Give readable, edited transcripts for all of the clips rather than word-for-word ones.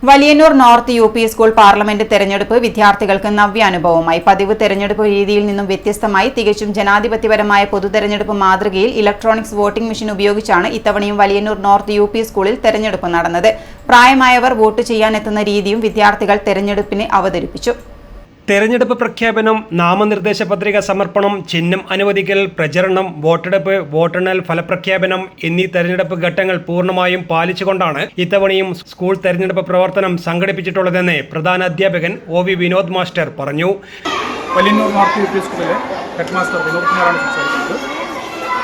Valiyannur north U P school parliament തെരഞ്ഞെടുപ്പ് വിദ്യാർത്ഥികൾക്ക് നവ്യാനുഭവമായി. പതിവ് തെരഞ്ഞെടുപ്പ് രീതിയിൽ നിന്നും വ്യത്യസ്തമായി തികച്ചും ജനാധിപത്യപരമായ പൊതുതെരഞ്ഞെടുപ്പ് മാതൃകയിൽ ഇലക്ട്രോണിക്സ് വോട്ടിംഗ് മെഷീൻ ഉപയോഗിച്ചാണ് ഇത്തവണയും വലിയന്നൂർ നോർത്ത് യു പി സ്കൂളിൽ തെരഞ്ഞെടുപ്പ് നടന്നത്. പ്രായമായവർ വോട്ട് ചെയ്യാനെത്തുന്ന രീതിയും വിദ്യാർത്ഥികൾ തെരഞ്ഞെടുപ്പിന് അവതരിപ്പിച്ചു. തെരഞ്ഞെടുപ്പ് പ്രഖ്യാപനം, നാമനിർദ്ദേശ പത്രിക സമർപ്പണം, ചിഹ്നം അനുവദിക്കൽ, പ്രചരണം, വോട്ടെടുപ്പ്, വോട്ടെണ്ണൽ, ഫലപ്രഖ്യാപനം എന്നീ തെരഞ്ഞെടുപ്പ് ഘട്ടങ്ങൾ പൂർണ്ണമായും പാലിച്ചുകൊണ്ടാണ് ഇത്തവണയും സ്കൂൾ തെരഞ്ഞെടുപ്പ് പ്രവർത്തനം സംഘടിപ്പിച്ചിട്ടുള്ളതെന്ന് പ്രധാന അധ്യാപകൻ ഒ വി വിനോദ് മാസ്റ്റർ പറഞ്ഞു. വലിയന്നൂർ നോർത്ത് യു പി സ്കൂളിലെ ഹെഡ് മാസ്റ്റർ വിനോദ് കുമാറാണ് സംസാരിക്കുന്നത്.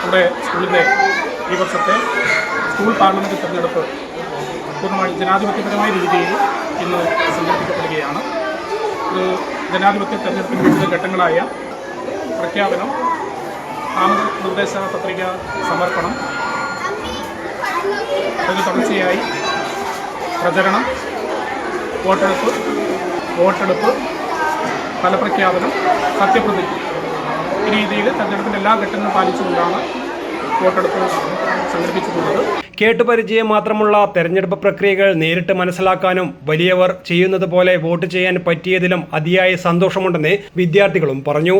നമ്മുടെ സ്കൂളിലെ ഈ വർഷത്തെ സ്കൂൾ പാർലമെന്റ് തെരഞ്ഞെടുപ്പ് പൂർണ്ണമായും ജനാധിപത്യപരമായ രീതിയിൽ ഇന്ന് സംഘടിപ്പിക്കപ്പെടുകയാണ്. ഒരു ജനാധിപത്യ തെരഞ്ഞെടുപ്പിൻ്റെ വിവിധ ഘട്ടങ്ങളായ പ്രഖ്യാപനം, നാമനിർദ്ദേശ പത്രിക സമർപ്പണം, അതിന് തുടർച്ചയായി പ്രചരണം, വോട്ടെടുപ്പ്, ഫലപ്രഖ്യാപനം, സത്യപ്രതിജ്ഞ ഈ രീതിയിൽ തെരഞ്ഞെടുപ്പിൻ്റെ എല്ലാ ഘട്ടങ്ങളും പാലിച്ചുകൊണ്ടാണ് വോട്ടെടുപ്പ് സംഘടിപ്പിച്ചിട്ടുള്ളത്. കേട്ടുപരിചയം മാത്രമുള്ള തെരഞ്ഞെടുപ്പ് പ്രക്രിയകൾ നേരിട്ട് മനസ്സിലാക്കാനും വലിയവർ ചെയ്യുന്നത് പോലെ വോട്ട് ചെയ്യാൻ പറ്റിയതിലും അതിയായ സന്തോഷമുണ്ടെന്ന് വിദ്യാർത്ഥികളും പറഞ്ഞു.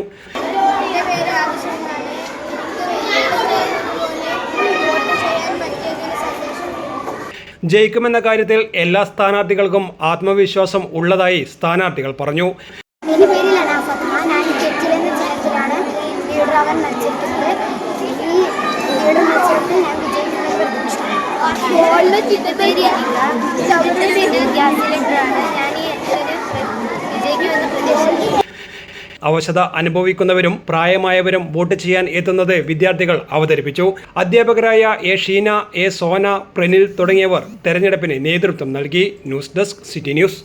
ജയിക്കുമെന്ന കാര്യത്തിൽ എല്ലാ സ്ഥാനാർത്ഥികൾക്കും ആത്മവിശ്വാസം ഉള്ളതായി സ്ഥാനാർത്ഥികൾ പറഞ്ഞു. അവശത അനുഭവിക്കുന്നവരും പ്രായമായവരും വോട്ട് ചെയ്യാൻ എത്തുന്നത് വിദ്യാർത്ഥികൾ അവതരിപ്പിച്ചു. അധ്യാപകരായ എ ഷീന, എ സോന, പ്രനിൽ തുടങ്ങിയവർ തെരഞ്ഞെടുപ്പിന് നേതൃത്വം നൽകി. News desk, city news.